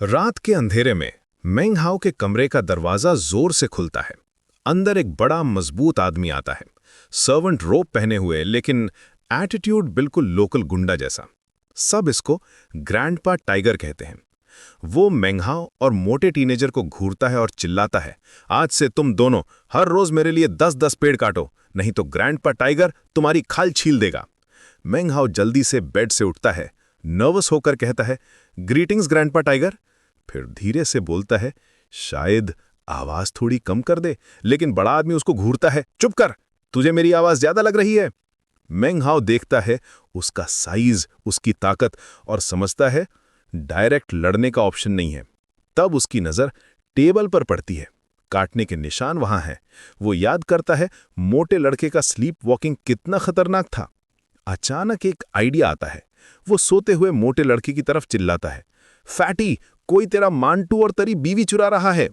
रात के अंधेरे में मेंग हाओ के कमरे का दरवाजा जोर से खुलता है। अंदर एक बड़ा मजबूत आदमी आता है। सर्वेंट रोब पहने हुए, लेकिन एटीट्यूड बिल्कुल लोकल गुंडा जैसा। सब इसको ग्रैंडपा टाइगर कहते हैं। वो मेंग हाओ और मोटे टीनेजर को घूरता है और चिल्लाता है, आज से तुम दोनों हर रोज मेरे लिए 10-10 पेड़ काटो, नहीं तो ग्रैंडपा टाइगर तुम्हारी खाल छील देगा। मेंग हाओ जल्दी से बेड से उठता है, नर्वस होकर कहता है, ग्रीटिंग्स ग्रैंडपा टाइगर। फिर धीरे से बोलता है, शायद आवाज थोड़ी कम कर दे, लेकिन बड़ा आदमी उसको घूरता है, चुप कर, तुझे मेरी आवाज ज्यादा लग रही है। मेंग हाओ देखता है उसका साइज, उसकी ताकत, और समझता है डायरेक्ट लड़ने का ऑप्शन नहीं है। तब उसकी नजर टेबल पर पड़ती है। काटने के निशान वहां हैं। वो याद करता है मोटे लड़के का स्लीप वॉकिंग कितना खतरनाक था। अचानक एक आइडिया आता है। वो सोते हुए मोटे लड़के की तरफ चिल्लाता है, फैटी, कोई तेरा मांटू और तेरी बीवी चुरा रहा है।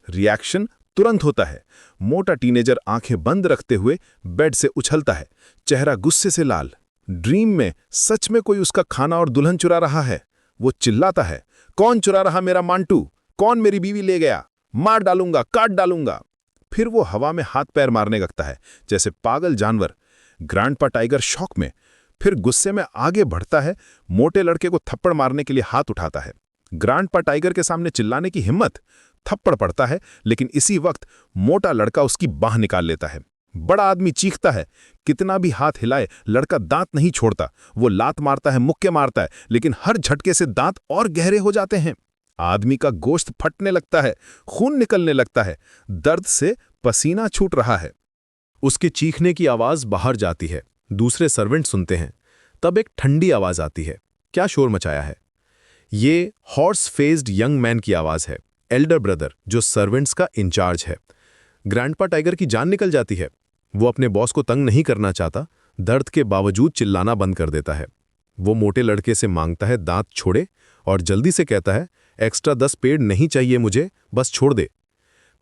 रिएक्शन तुरंत होता है। मोटा टीनेजर आंखें बंद रखते हुए बेड से उछलता है, चेहरा गुस्से से लाल। ड्रीम में सच में कोई उसका खाना और दुल्हन चुरा रहा है। वो चिल्लाता है, कौन चुरा रहा मेरा मांटू? कौन मेरी बीवी ले गया? मार डालूंगा, काट डालूंगा। फिर वो हवा में हाथ पैर मारने लगता है जैसे पागल जानवर। ग्रैंडपा टाइगर शॉक में, फिर गुस्से में आगे बढ़ता है, मोटे लड़के को थप्पड़ मारने के लिए हाथ उठाता है। ग्रैंडपा टाइगर के सामने चिल्लाने की हिम्मत, थप्पड़ पड़ता है, लेकिन इसी वक्त मोटा लड़का उसकी बाह निकाल लेता है। बड़ा आदमी चीखता है, कितना भी हाथ हिलाए लड़का दांत नहीं छोड़ता। वो लात मारता है, मुक्के मारता है, लेकिन हर झटके से दांत और गहरे हो जाते हैं। आदमी का गोश्त फटने लगता है, खून निकलने लगता है, दर्द से पसीना छूट रहा है। उसके चीखने की आवाज बाहर जाती है। दूसरे सर्वेंट सुनते हैं। तब एक ठंडी आवाज आती है, क्या शोर मचाया है? ये हॉर्स फेस्ड यंग मैन की आवाज है, एल्डर ब्रदर, जो सर्वेंट्स का इंचार्ज है। ग्रैंडपा टाइगर की जान निकल जाती है। वो अपने बॉस को तंग नहीं करना चाहता, दर्द के बावजूद चिल्लाना बंद कर देता है। वो मोटे लड़के से मांगता है दांत छोड़े, और जल्दी से कहता है, एक्स्ट्रा 10 पेड़ नहीं चाहिए मुझे, बस छोड़ दे।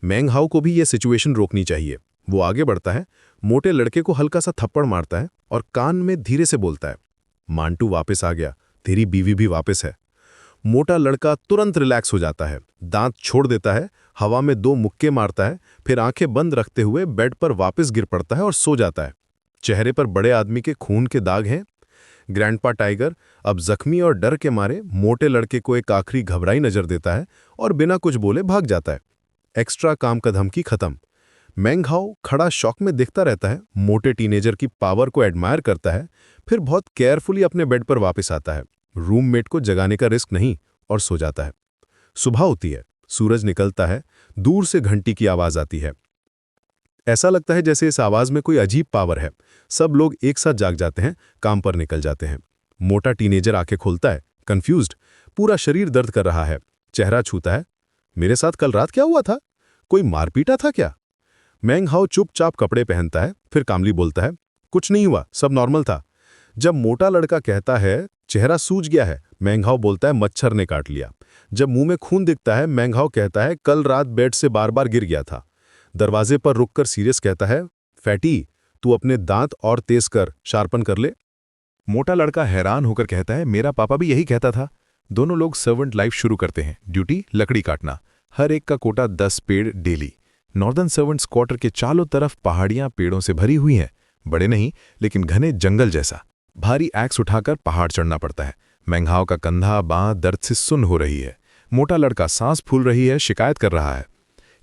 मेंग हाओ को भी ये सिचुएशन रोकनी चाहिए। वो आगे बढ़ता है, मोटे लड़के को हल्का सा थप्पड़ मारता है और कान में धीरे से बोलता है, मांटू वापस आ गया, तेरी बीवी भी वापस है। मोटा लड़का तुरंत रिलैक्स हो जाता है, दांत छोड़ देता है, हवा में 2 मुक्के मारता है, फिर आंखें बंद रखते हुए बेड पर वापस गिर पड़ता है और सो जाता है। चेहरे पर बड़े आदमी के खून के दाग हैं। ग्रैंडपा टाइगर अब जख्मी और डर के मारे मोटे लड़के को एक आखिरी घबराई नजर देता है और बिना कुछ बोले भाग जाता है। एक्स्ट्रा काम का धमकी खत्म। मेंग हाओ खड़ा शॉक में देखता रहता है, मोटे टीनेजर की पावर को एडमायर करता है, फिर बहुत केयरफुली अपने बेड पर वापस आता है, रूममेट को जगाने का रिस्क नहीं, और सो जाता है। सुबह होती है, सूरज निकलता है, दूर से घंटी की आवाज आती है। ऐसा लगता है जैसे इस आवाज में कोई अजीब पावर है। सब लोग एक साथ जाग जाते हैं, काम पर निकल जाते हैं। मोटा टीनेजर आंखें खोलता है, कंफ्यूज्ड, पूरा शरीर दर्द कर रहा है, चेहरा छूता है, मेरे साथ कल रात क्या हुआ था? कोई मारपीटा था क्या? मेंग हाओ चुपचाप कपड़े पहनता है, फिर कामली बोलता है, कुछ नहीं हुआ, सब नॉर्मल था। जब मोटा लड़का कहता है चेहरा सूज गया है, मेंग हाओ बोलता है मच्छर ने काट लिया। जब मुंह में खून दिखता है, मेंग हाओ कहता है कल रात बेड से बार बार गिर गया था। दरवाजे पर रुककर सीरियस कहता है, फैटी, तू अपने दांत और तेज कर, शार्पन कर ले। मोटा लड़का हैरान होकर कहता है, मेरा पापा भी यही कहता था। दोनों लोग सर्वेंट लाइफ शुरू करते हैं। ड्यूटी लकड़ी काटना, हर एक का कोटा 10 पेड़ डेली। नॉर्दर्न सर्वेंट्स क्वार्टर के चारों तरफ पहाड़ियां पेड़ों से भरी हुई हैं, बड़े नहीं लेकिन घने जंगल जैसा। भारी एक्स उठाकर पहाड़ चढ़ना पड़ता है। मेंग हाओ का कंधा बांह दर्द से सुन्न हो रही है। मोटा लड़का सांस फूल रही है, शिकायत कर रहा है।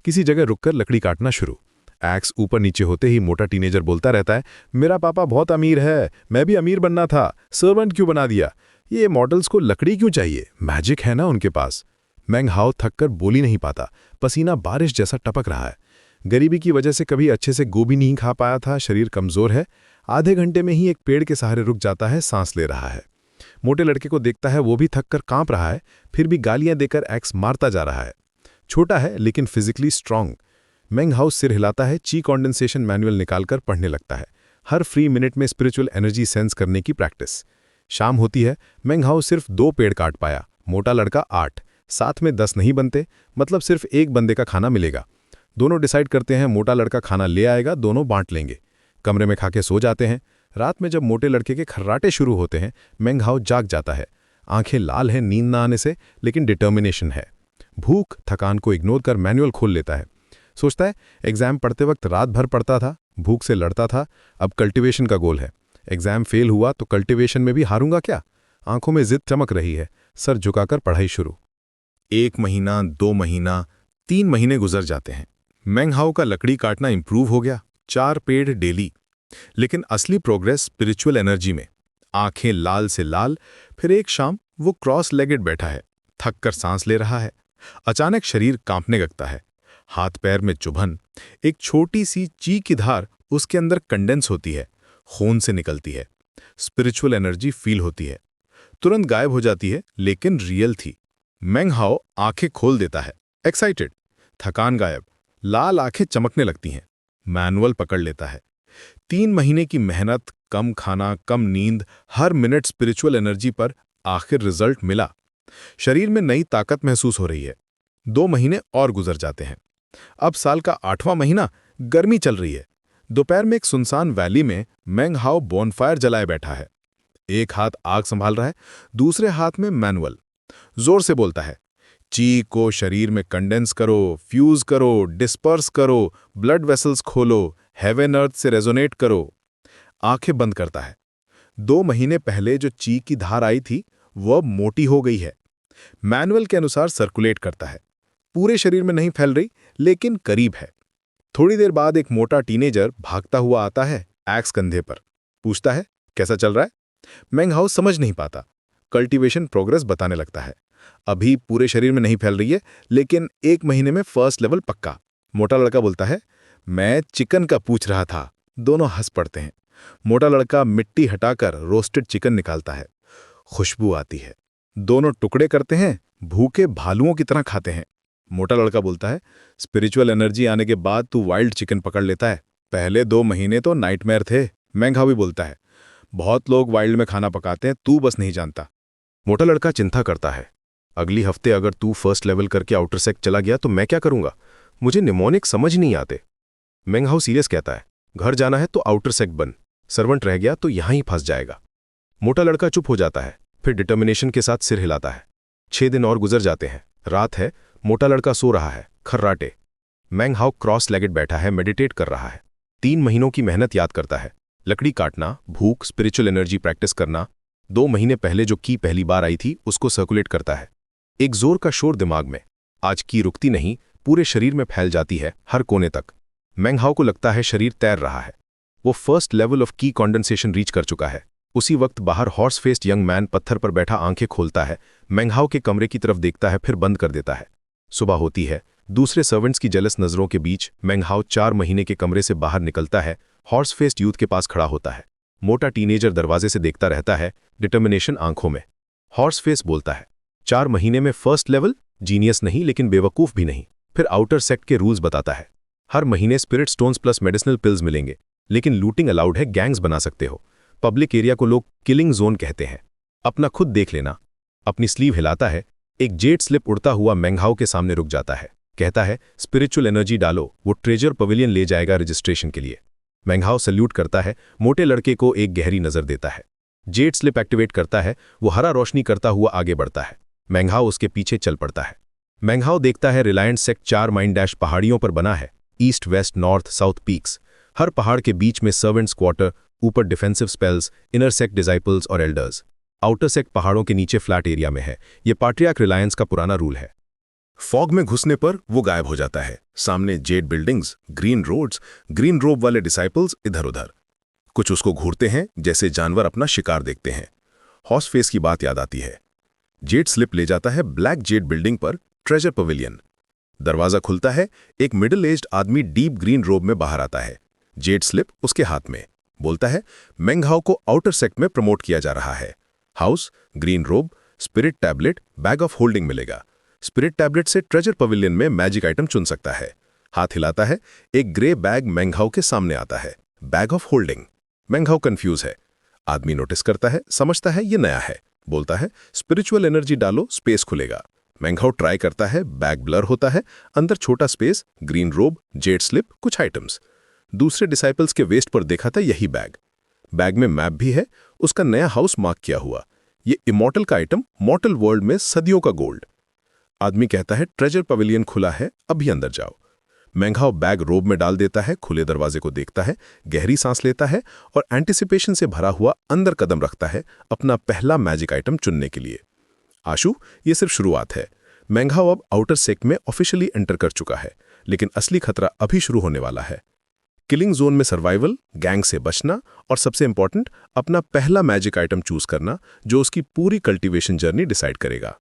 किसी जगह रुककर लकड़ी काटना शुरू। एक्स ऊपर नीचे होते ही मोटा टीनेजर बोलता रहता है, मेरा पापा बहुत अमीर है, मैं भी अमीर बनना था, सर्वेंट क्यों बना दिया? ये मॉडल्स को लकड़ी क्यों चाहिए? मैजिक है ना उनके पास। मेंग हाओ थककर बोल ही नहीं पाता, पसीना बारिश जैसा टपक रहा है। गरीबी की वजह से कभी अच्छे से गोभी नहीं खा पाया था, शरीर कमजोर है। आधे घंटे में ही एक पेड़ के सहारे रुक जाता है, सांस ले रहा है। मोटे लड़के को देखता है, वो भी थककर कांप रहा है, फिर भी गालियां देकर एक्स मारता जा रहा है। छोटा है लेकिन फिजिकली स्ट्रांग। मेंग हाओ सिर हिलाता है, ची कॉन्डेंसेशन मैनुअल निकालकर पढ़ने लगता है। हर फ्री मिनट में स्पिरिचुअल एनर्जी सेंस करने की प्रैक्टिस। शाम होती है, मेंग हाओ सिर्फ 2 पेड़ काट पाया, मोटा लड़का 8। साथ में 10 नहीं बनते, मतलब सिर्फ एक बंदे का खाना मिलेगा। दोनों डिसाइड करते हैं मोटा लड़का खाना ले आएगा, दोनों बांट लेंगे। कमरे में खाके सो जाते हैं। रात में जब मोटे लड़के के खर्राटे शुरू होते हैं, मेंग हाओ जाग जाता है। आंखें लाल हैं नींद ना आने से, लेकिन डिटर्मिनेशन है। भूख थकान को इग्नोर कर मैनुअल खोल लेता है। सोचता है एग्जाम पढ़ते वक्त रात भर पढ़ता था, भूख से लड़ता था, अब कल्टीवेशन का गोल है। एग्जाम फेल हुआ तो कल्टीवेशन में भी हारूंगा क्या? आंखों में जिद चमक रही है, सर झुकाकर पढ़ाई शुरू। 1 महीना, 2 महीना, 3 महीने गुजर जाते हैं। मेंग हाओ का लकड़ी काटना इंप्रूव हो गया, 4 पेड़ डेली। लेकिन असली प्रोग्रेस स्पिरिचुअल एनर्जी में। आंखें लाल से लाल। फिर एक शाम वो क्रॉस लेगेड बैठा है, थक कर सांस ले रहा है। अचानक शरीर कांपने लगता है, हाथ पैर में चुभन। एक छोटी सी ची की धार उसके अंदर कंडेंस होती है, खून से निकलती है। स्पिरिचुअल एनर्जी फील होती है, तुरंत गायब हो जाती है, लेकिन रियल थी। मेंग हाओ आंखें खोल देता है, एक्साइटेड। थकान गायब, लाल आंखें चमकने लगती हैं। मैनुअल पकड़ लेता है। 3 महीने की मेहनत, कम खाना, कम नींद, हर मिनट स्पिरिचुअल एनर्जी पर, आखिर रिजल्ट मिला। शरीर में नई ताकत महसूस हो रही है। 2 महीने और गुजर जाते हैं। अब साल का 8वां महीना, गर्मी चल रही है। दोपहर में एक सुनसान वैली में मेंग हाओ बॉनफायर जलाए बैठा है। एक हाथ आग संभाल रहा है, दूसरे हाथ में मैनुअल। जोर से बोलता है, ची को शरीर में कंडेंस करो, फ्यूज करो, डिस्पर्स करो, ब्लड वेसल्स खोलो, हेवन अर्थ से रेजोनेट करो। आंखें बंद करता है। 2 महीने पहले जो ची की धार आई थी वो अब मोटी हो गई है। मैनुअल के अनुसार सर्कुलेट करता है। पूरे शरीर में नहीं फैल रही, लेकिन करीब है। थोड़ी देर बाद एक मोटा टीनेजर भागता हुआ आता है, एक्स कंधे पर। पूछता है, कैसा चल रहा है? मेंग हाओ समझ नहीं पाता। कल्टीवेशन प्रोग्रेस बताने लगता है। अभी पूरे शरीर में नहीं फैल रही है, लेकिन 1 महीने में फर्स्ट लेवल पक्का। मोटा लड़का बोलता है, मैं चिकन का पूछ रहा था। दोनों हंस पड़ते हैं। मोटा लड़का मिट्टी हटाकर रोस्टेड चिकन निकालता है। खुशबू आती है। दोनों टुकड़े करते हैं, भूखे भालुओं की तरह खाते हैं। मोटा लड़का बोलता है, स्पिरिचुअल एनर्जी आने के बाद तू वाइल्ड चिकन पकड़ लेता है। पहले 2 महीने तो नाइटमेयर थे। मेंग हाओ भी बोलता है, बहुत लोग वाइल्ड में खाना पकाते हैं, तू बस नहीं जानता। मोटा लड़का चिंता करता है, अगली हफ्ते अगर तू फर्स्ट लेवल करके आउटर सेक्ट चला गया तो मैं क्या करूंगा? मुझे निमोनिक समझ नहीं आते। मेंग हाओ सीरियस कहता है, घर जाना है तो आउटर सेक्ट बन, सर्वेंट रह गया तो यहां ही फंस जाएगा। मोटा लड़का चुप हो जाता है, फिर डिटर्मिनेशन के साथ सिर हिलाता है। 6 दिन और गुजर जाते हैं। रात है, मोटा लड़का सो रहा है, खर्राटे। मेंग हाओ क्रॉस लेगेड बैठा है, मेडिटेट कर रहा है। 3 महीनों की मेहनत याद करता है। लकड़ी काटना, भूख, स्पिरिचुअल एनर्जी प्रैक्टिस करना। 2 महीने पहले जो की पहली बार आई थी उसको सर्कुलेट करता है। एक जोर का शोर दिमाग में। आज की रुकती नहीं, पूरे शरीर में फैल जाती है, हर कोने तक। मेंग हाओ को लगता है शरीर तैर रहा है। वो फर्स्ट लेवल ऑफ की कॉन्डेंसेशन रीच कर चुका है। उसी वक्त बाहर हॉर्स फेस्ड यंग मैन पत्थर पर बैठा आंखें खोलता है, मेंग हाओ के कमरे की तरफ देखता है, फिर बंद कर देता है। सुबह होती है। दूसरे सर्वेंट्स की जेलस नजरों के बीच मेंग हाओ 4 महीने के कमरे से बाहर निकलता है, हॉर्स फेस्ड यूथ के पास खड़ा होता है। मोटा टीनेजर दरवाजे से देखता रहता है, डिटर्मिनेशन आंखों में। हॉर्स फेस बोलता है, 4 महीने में फर्स्ट लेवल, जीनियस नहीं लेकिन बेवकूफ भी नहीं। फिर आउटर सेक्ट के रूल्स बताता है। हर महीने spirit stones plus medicinal pills मिलेंगे, लेकिन लूटिंग अलाउड है, गैंग्स बना सकते हो। पब्लिक एरिया को लोग किलिंग जोन कहते हैं। अपना खुद देख लेना। अपनी स्लीव हिलाता है। एक जेट स्लिप उड़ता हुआ मेंग हाओ के सामने रुक जाता है। कहता है, स्पिरिचुअल एनर्जी डालो, वो ट्रेजर पवेलियन ले जाएगा रजिस्ट्रेशन के लिए। मेंग हाओ सल्यूट करता है, मोटे लड़के को एक गहरी नजर देता है। जेट स्लिप एक्टिवेट करता है, वो हरा रोशनी करता हुआ आगे बढ़ता है। मेंग हाओ उसके पीछे चल पड़ता है। मेंग हाओ देखता है रिलायंस सेक्ट 4 माइन डैश पहाड़ियों पर बना है, east west north south peaks. हर पहाड़ के बीच में सर्वेंट्स क्वार्टर, ऊपर defensive spells, inner sect disciples और एल्डर्स। आउटर सेक्ट पहाड़ों के नीचे फ्लैट एरिया में है। ये पाट्रियार्क रिलायंस का पुराना रूल है। फॉग में घुसने पर वो गायब हो जाता है। सामने jade buildings, green roads, green robe वाले डिसाइपल्स इधर उधर। कुछ उसको घूरते हैं जैसे जानवर अपना शिकार देखते हैं। हॉर्स फेस की बात याद आती है। जेड स्लिप ले जाता है ब्लैक जेड बिल्डिंग पर, ट्रेजर पवेलियन। दरवाजा खुलता है, एक मिडिल एज्ड आदमी डीप ग्रीन रोब में बाहर आता है। जेड स्लिप उसके हाथ में। बोलता है, मेंग हाओ को आउटर सेक्ट में प्रमोट किया जा रहा है। हाउस, ग्रीन रोब, spirit tablet, bag of holding मिलेगा। स्पिरिट टैबलेट से ट्रेजर पवेलियन में मैजिक आइटम चुन सकता है। हाथ हिलाता है, एक ग्रे बैग मेंग हाओ के सामने आता है। Bag of holding. मेंग हाओ कंफ्यूज है। आदमी नोटिस करता है, समझता है ये नया है। बोलता है, स्पिरिचुअल एनर्जी डालो, स्पेस खुलेगा। मेंग हाओ ट्राई करता है, बैग ब्लर होता है, अंदर छोटा स्पेस, ग्रीन रोब, जेड स्लिप, कुछ आइटम्स। दूसरे डिसाइपल्स के वेस्ट पर देखा था यही बैग। बैग में मैप भी है, उसका नया हाउस मार्क किया हुआ। ये इमॉर्टल का आइटम मॉर्टल वर्ल्ड में सदियों का गोल्ड। आदमी कहता है ट्रेजर पवेलियन खुला है, अभी अंदर जाओ। मेंघाओ बैग रोब में डाल देता है, खुले दरवाजे को देखता है, गहरी सांस लेता है और एंटिसिपेशन से भरा हुआ अंदर कदम रखता है अपना पहला मैजिक आइटम चुनने के लिए। आशु, ये सिर्फ शुरुआत है। मेंघाओ अब आउटर सेक्ट में ऑफिशियली एंटर कर चुका है, लेकिन असली खतरा अभी शुरू होने वाला है। किलिंग जोन में सर्वाइवल, गैंग से बचना और सबसे इंपॉर्टेंट अपना पहला मैजिक आइटम चूज करना, जो उसकी पूरी कल्टीवेशन जर्नी डिसाइड करेगा।